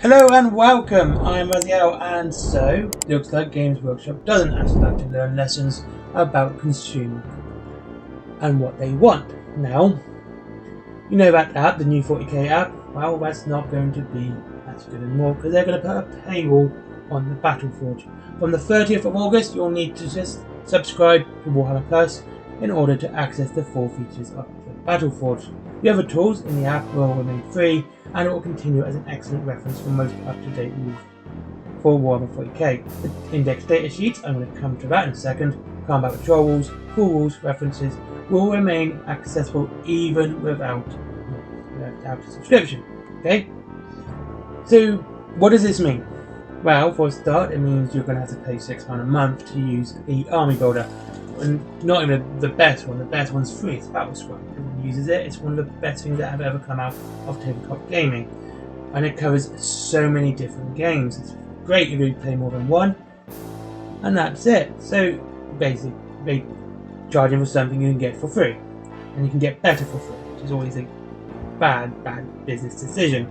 Hello and welcome, I'm Raziel, and so it looks like Games Workshop doesn't actually like to learn lessons about consumer and what they want. Now, you know that app, the new 40k app? Well, that's not going to be as good anymore because they're going to put a paywall on the battleforge. From the 30th of August, you'll need to just subscribe to Warhammer Plus in order to access the full features of the battleforge. The other tools in the app will remain free, and it will continue as an excellent reference for most up-to-date rules for Warhammer 40k. The index data sheets, I'm going to come to that in a second, combat patrol rules, cool rules, references, will remain accessible even without a subscription. Okay? So, what does this mean? Well, for a start, it means you're going to have to pay £6 a month to use the army builder. And not even the best one, the best one's free, it's Battlescribe. Everyone uses it, it's one of the best things that have ever come out of tabletop gaming. And it covers so many different games. It's great if you play more than one, and that's it. So basically, they charge you for something you can get for free, and you can get better for free, which is always a bad business decision.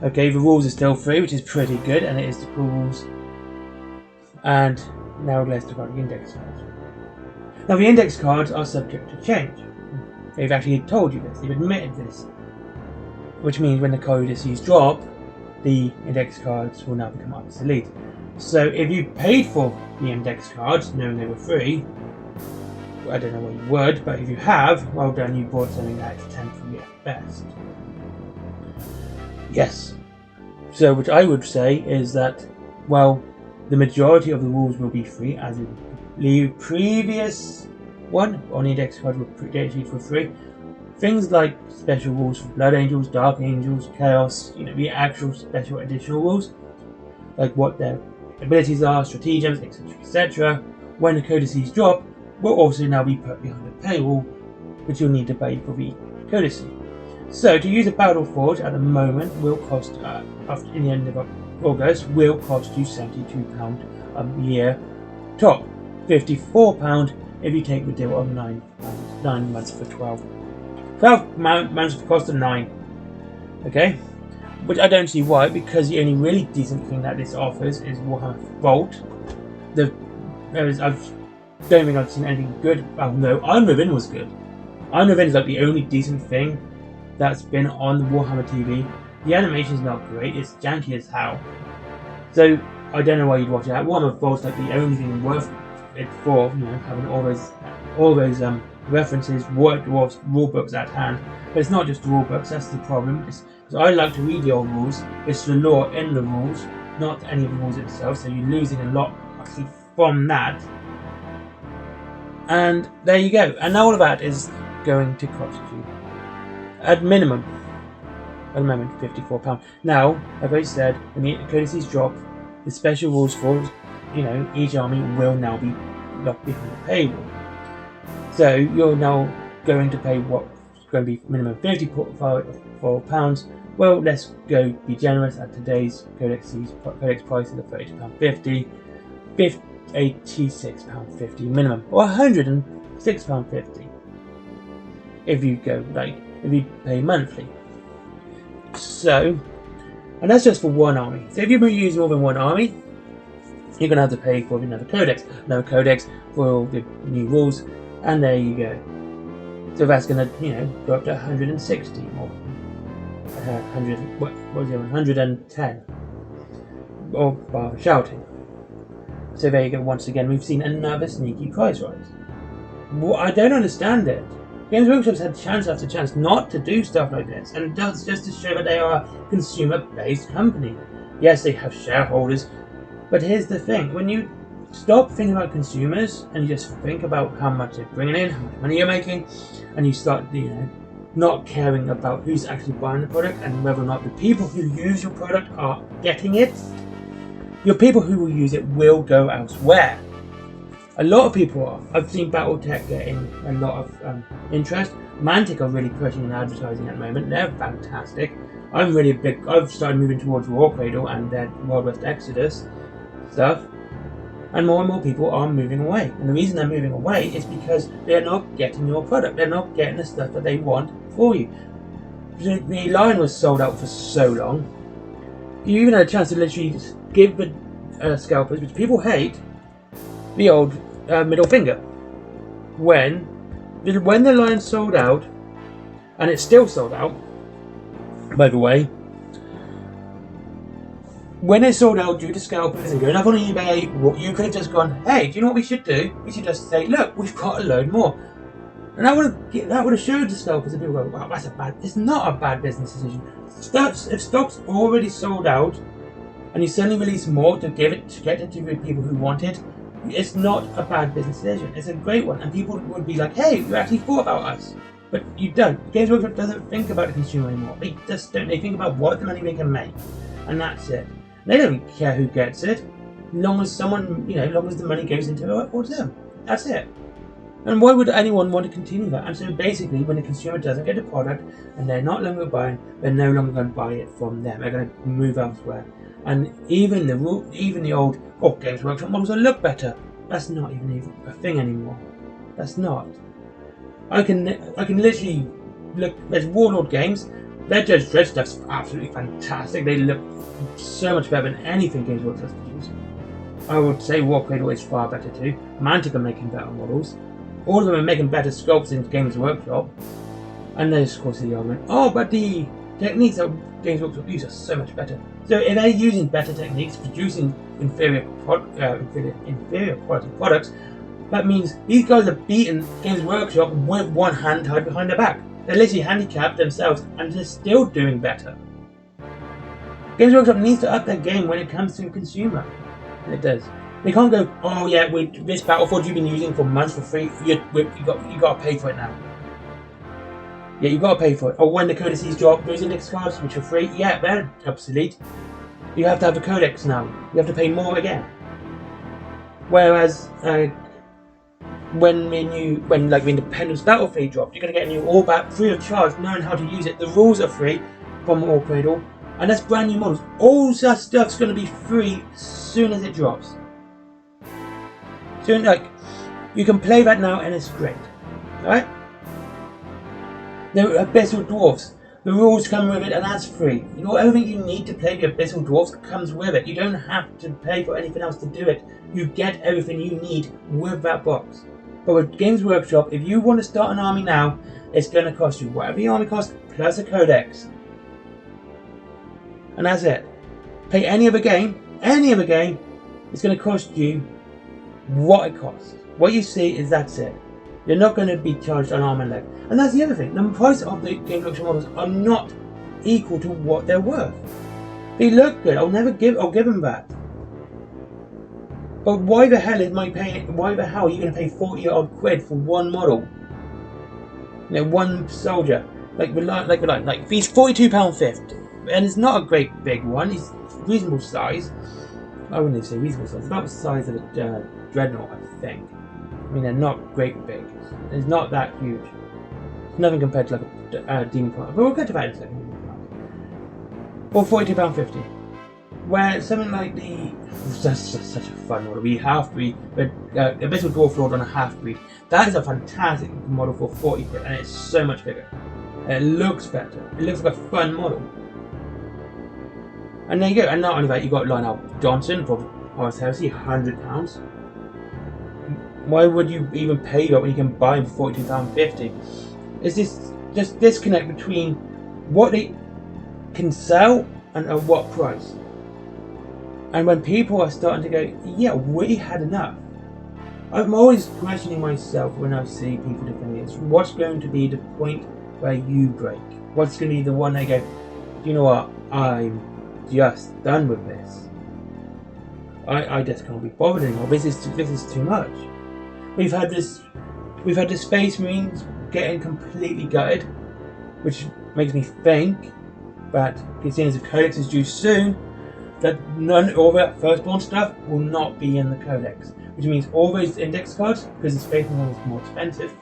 Okay, the rules are still free, which is pretty good, and it is the cool rules. And now let's talk about the index cards. Now, the index cards are subject to change. They've actually told you this, they've admitted this. Which means when the codices drop, the index cards will now become obsolete. So if you paid for the index cards, knowing they were free, I don't know what you would, but if you have, well done, you bought something that is temporary at best. Yes. So what I would say is that, well, the majority of the rules will be free, as in the previous one on the index card were free. Things like special rules for Blood Angels, Dark Angels, Chaos, the actual special additional rules, like what their abilities are, stratagems, etc. When the codices drop, will also now be put behind a paywall, which you'll need to pay for the codice. So to use a battleforge at the moment will cost, in the end of August, will cost you £72 a year top. £54 if you take the deal of 9 months for 12. 12 months for the cost of 9. Okay? Which I don't see why, because the only really decent thing that this offers is Warhammer Vault. I don't think I've seen anything good. Oh no, Iron Ribbon was good. Iron Ribbon is like the only decent thing that's been on the Warhammer TV. The animation's not great, it's janky as hell. So I don't know why you'd watch that. Warhammer Vault's like the only thing worth it for, having all those references, White Dwarf's rule books at hand. But it's not just the rule books, that's the problem. So I like to read the old rules. It's the lore in the rules, not any of the rules itself, so you're losing a lot actually from that. And there you go. And all of that is going to cost you, at minimum, £54. Now, like I said, when the codices drop, the special rules for each army will now be locked behind a paywall. So you're now going to pay what's going to be minimum £54. Well, let's go be generous at today's codex price of £32.50, £86.50 minimum, or £106.50 if you pay monthly. So, and that's just for one army. So if you use more than one army, you're going to have to pay for another codex for all the new rules, and there you go. So that's going to, go up to 160 or 110, or rather shouting. So there you go. Once again, we've seen another sneaky price rise. Well, I don't understand it. Games Workshop's had chance after chance not to do stuff like this, and that's just to show that they are a consumer-based company. Yes, they have shareholders, but here's the thing: when you stop thinking about consumers and you just think about how much they're bringing in, how much money you're making, and you start, not caring about who's actually buying the product and whether or not the people who use your product are getting it, your people who will use it will go elsewhere. A lot of people are. I've seen Battletech getting a lot of interest. Mantic are really pushing in advertising at the moment. They're fantastic. I've started moving towards War Cradle and their Wild West Exodus stuff. And more people are moving away. And the reason they're moving away is because they're not getting your product. They're not getting the stuff that they want for you. The line was sold out for so long. You even had a chance to literally just give the scalpers, which people hate, the old middle finger. When the line sold out, and it's still sold out, by the way, when it sold out due to scalpers and going up on eBay, what you could have just gone, hey, do you know what we should do? We should just say, look, we've got a load more. And that would have showed the scalpers and people go, wow, it's not a bad business decision. If stock's already sold out and you suddenly release more to get it to the people who want it, it's not a bad business decision. It's a great one, and people would be like, hey, you actually thought about us. But you don't. Games Workshop doesn't think about the consumer anymore. They just don't. They think about what the money they can make, and that's it. They don't care who gets it, long as someone, long as the money goes into it for them. That's it. And why would anyone want to continue that? And so basically, when the consumer doesn't get the product and they're not longer buying, they're no longer going to buy it from them. They're going to move elsewhere. And even the old Games Workshop models will look better. That's not even a thing anymore. That's not. I can literally look. There's Warlord games. Their Judge Dredd stuff's absolutely fantastic. They look so much better than anything Games Workshop's produced. I would say War Cradle is far better too. Mantic are making better models. All of them are making better sculpts in Games Workshop. And there's of course the argument, but the techniques that Games Workshop use are so much better. So if they're using better techniques, producing inferior quality products, that means these guys are beating Games Workshop with one hand tied behind their back. They're literally handicapped themselves and they're still doing better. Games Workshop needs to up their game when it comes to consumer. And it does. They can't go, this battleforge you've been using for months for free, you got to pay for it now. Yeah, you got to pay for it. Or when the codices drop, those index cards which are free, yeah, they're obsolete. You have to have a codex now. You have to pay more again. Whereas when the Independence Battle Fleet dropped, you're going to get a new all back free of charge, knowing how to use it. The rules are free from War Cradle, and that's brand new models. All that stuff's going to be free as soon as it drops. So you can play that now, and it's great. Alright? The Abyssal Dwarfs, the rules come with it, and that's free. Everything you need to play the Abyssal Dwarfs comes with it. You don't have to pay for anything else to do it. You get everything you need with that box. But with Games Workshop, if you want to start an army now, it's going to cost you whatever the army costs plus a codex. And that's it. Play any other game, it's going to cost you what it costs. What you see is that's it. You're not going to be charged an arm and leg. And that's the other thing. The price of the Games Workshop models are not equal to what they're worth. They look good. I'll give them that. But why the hell are you going to pay 40 odd quid for one model? One soldier. Like he's £42.50. And it's not a great big one. He's reasonable size. I wouldn't even say reasonable size. It's about the size of a Dreadnought, I think. They're not great big. It's not that huge. It's nothing compared to a Demon Commander. But we'll get to that in a second. Or £42.50. Where something like that's such a fun model. The half-breed, Abyssal Dwarf Lord on a half-breed. That is a fantastic model for 40 quid, and it's so much bigger. It looks better. It looks like a fun model. And there you go. And not only that, you got Lionel Johnson for Horus Heresy, £100. Why would you even pay that when you can buy him for £42.50? It's this disconnect between what they can sell and at what price. And when people are starting to go, yeah, we had enough. I'm always questioning myself when I see people defending it. What's going to be the point where you break? What's going to be the one they go, you know what, I'm just done with this. I just can't be bothered anymore. This is too much. We've had the Space Marines getting completely gutted, which makes me think that, considering the Codex is due soon, that all that Firstborn stuff will not be in the Codex, which means all those index cards, because the Space Marine is more expensive,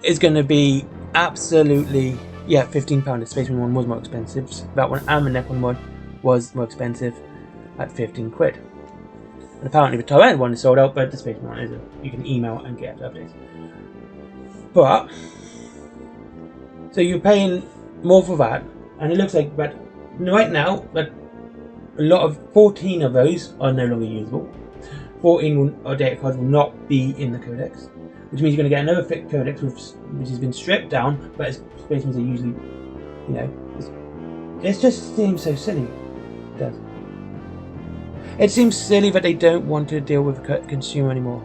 is going to be absolutely, £15. The Space Marine one was more expensive. That one and the Necron one was more expensive at 15 quid. And apparently the Tyrant one is sold out, but the Space Marine isn't. You can email and get updates. But, so you're paying more for that, and it looks like that right now that a lot of 14 of those are no longer usable. 14 data cards will not be in the codex, which means you're going to get another thick codex which has been stripped down, but its space means are usually, you know, it just seems so silly. It does. It seems silly that they don't want to deal with the consumer anymore.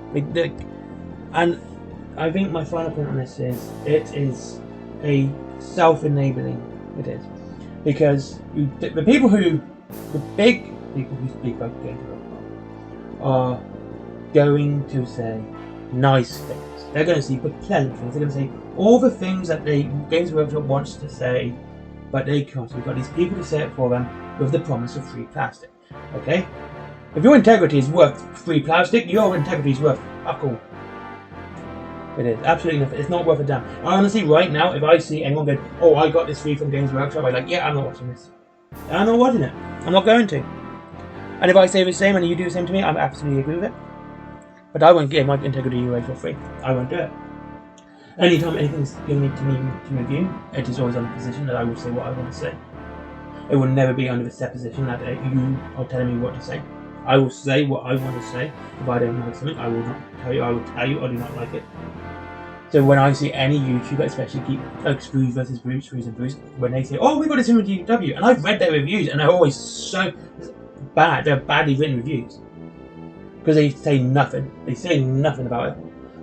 And I think my final point on this is it is a self-enabling. It is because the big people who speak about games are going to say nice things. They're going to see pleasant things. They're going to say all the things that Games Workshop wants to say, but they can't. We've got these people to say it for them with the promise of free plastic. Okay? If your integrity is worth free plastic, your integrity is worth fuck all. It is absolutely nothing. It's not worth a damn. Honestly, right now, if I see anyone going, "Oh, I got this free from Games Workshop," I'm like, "Yeah, I'm not watching this. I'm not watching it. I'm not going to." And if I say the same and you do the same to me, I absolutely agree with it. But I won't give my integrity away for free. I won't do it. Anytime anything's given to me to review, it is always on the position that I will say what I want to say. It will never be under the set position that you are telling me what to say. I will say what I want to say. If I don't like something, I will not tell you. I will tell you I do not like it. So when I see any YouTuber, especially keep Screws versus Bruce, Screws and Bruce, when they say, "Oh, we got this in with GW," and I've read their reviews, and they're always so bad. They're badly written reviews because they say nothing. They say nothing about it.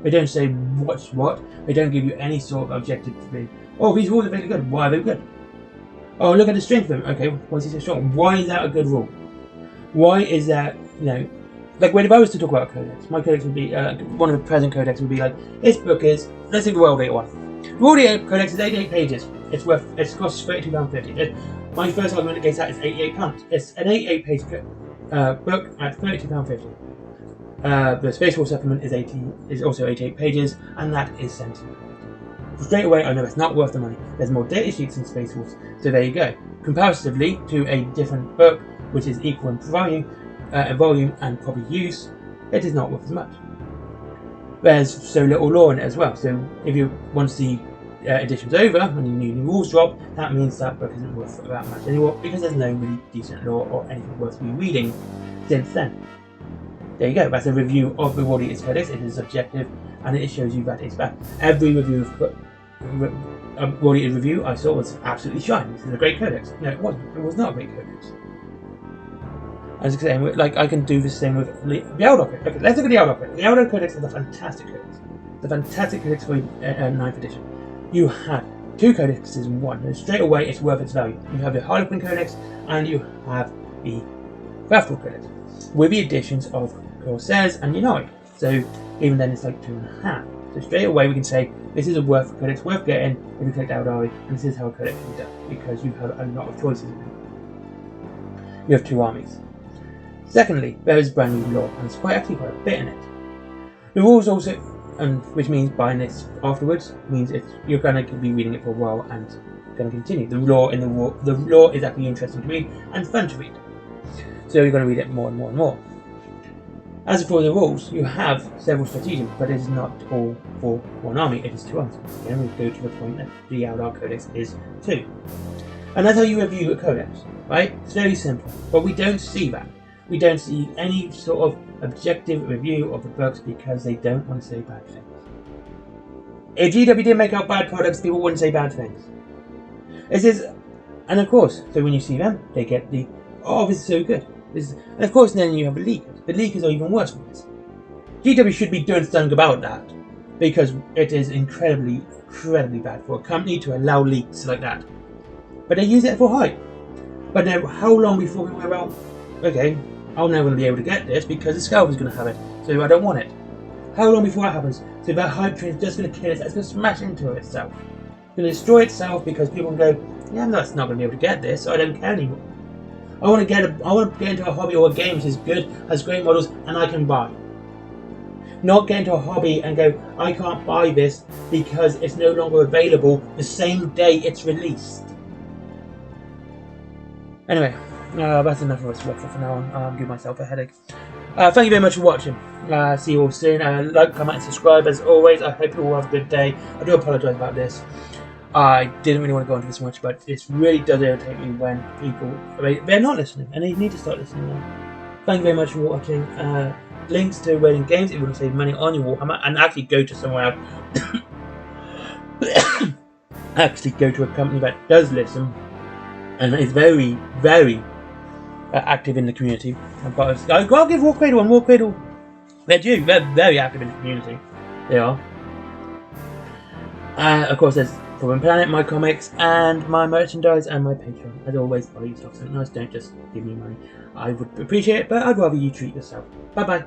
They don't say what's what. They don't give you any sort of objective to be. "Oh, these rules are really good. Why are they good? Oh, look at the strength of them. Okay, why is he so strong? Why is that a good rule? Why is that, you know, like when if I was to talk about a codex, my codex would be, one of the present codex would be like, this book is, let's take the World 8 one. The World 8 codex is 88 pages. It costs £32.50. My first argument against that is £88. It's an 88 page book at £32.50. The Space War supplement is also 88 pages, and that is £17. Straight away, I know it's not worth the money. There's more data sheets in Space Wars, so there you go. Comparatively to a different book, which is equal in volume and probably use, it is not worth as much. There's so little lore in it as well, so if you want to see editions over and you need new rules drop, that means that book isn't worth that much anymore because there's no really decent lore or anything worth rereading since then. There you go, that's a review of the World Eaters Codex. It is subjective and it shows you that it's bad. Every review of World Eaters review I saw was absolutely shine. This is a great codex. No, it wasn't. It was not a great codex. As I was saying, like I can do the same with the Eldar Codex. Okay, let's look at the Eldar Codex. The Eldar Codex is a fantastic codex. The fantastic codex for 9th edition. You have two codexes in one, and straight away it's worth its value. You have the Harlequin Codex and you have the Battleforge Codex, with the additions of Corsairs and Unite. So even then it's like 2.5. So straight away we can say this is a codex worth getting if you collect Eldari, and this is how a codex can be done, because you have a lot of choices. You have two armies. Secondly, there is brand new lore, and it's actually quite a bit in it. The rules also, which means buying this afterwards, means you're going to be reading it for a while and going to continue. The lore is actually interesting to read and fun to read. So you're going to read it more and more and more. As for the rules, you have several strategies, but it is not all for one army, it is two armies. Again, we go to the point that the Eldar Codex is 2. And that's how you review a codex, right? It's very simple, but we don't see that. We don't see any sort of objective review of the books because they don't want to say bad things. If GW didn't make out bad products, people wouldn't say bad things. And of course, so when you see them, they get the, "Oh, this is so good." And of course, then you have the leakers. The leakers are even worse than this. GW should be doing something about that because it is incredibly, incredibly bad for a company to allow leaks like that. But they use it for hype. But now, how long before we were out? Okay, I'm never going to be able to get this because the scalp is going to have it, so I don't want it. How long before that happens? So that hype train is just going to kill itself. It's going to smash into itself. It's going to destroy itself because people go, "Yeah, I'm not going to be able to get this, so I don't care anymore. I want to get into a hobby or a game which is good, has great models, and I can buy. Not get into a hobby and go, I can't buy this because it's no longer available the same day it's released." Anyway, that's enough of us for now on. I'll give myself a headache. Thank you very much for watching. See you all soon. Like, comment, and subscribe as always. I hope you all have a good day. I do apologise about this. I didn't really want to go into this much, but it really does irritate me when people, they're not listening, and they need to start listening now. Thank you very much for watching. Links to Wayland Games, it will save money on your Warhammer, and actually go to somewhere else. Actually go to a company that does listen, and is very, very active in the community. I've got to give War Cradle and War Cradle, they're very active in the community. They are. Of course, there's Foreign Planet, my comics, and my merchandise, and my Patreon. As always, buy yourself something nice, don't just give me money. I would appreciate it, but I'd rather you treat yourself. Bye bye.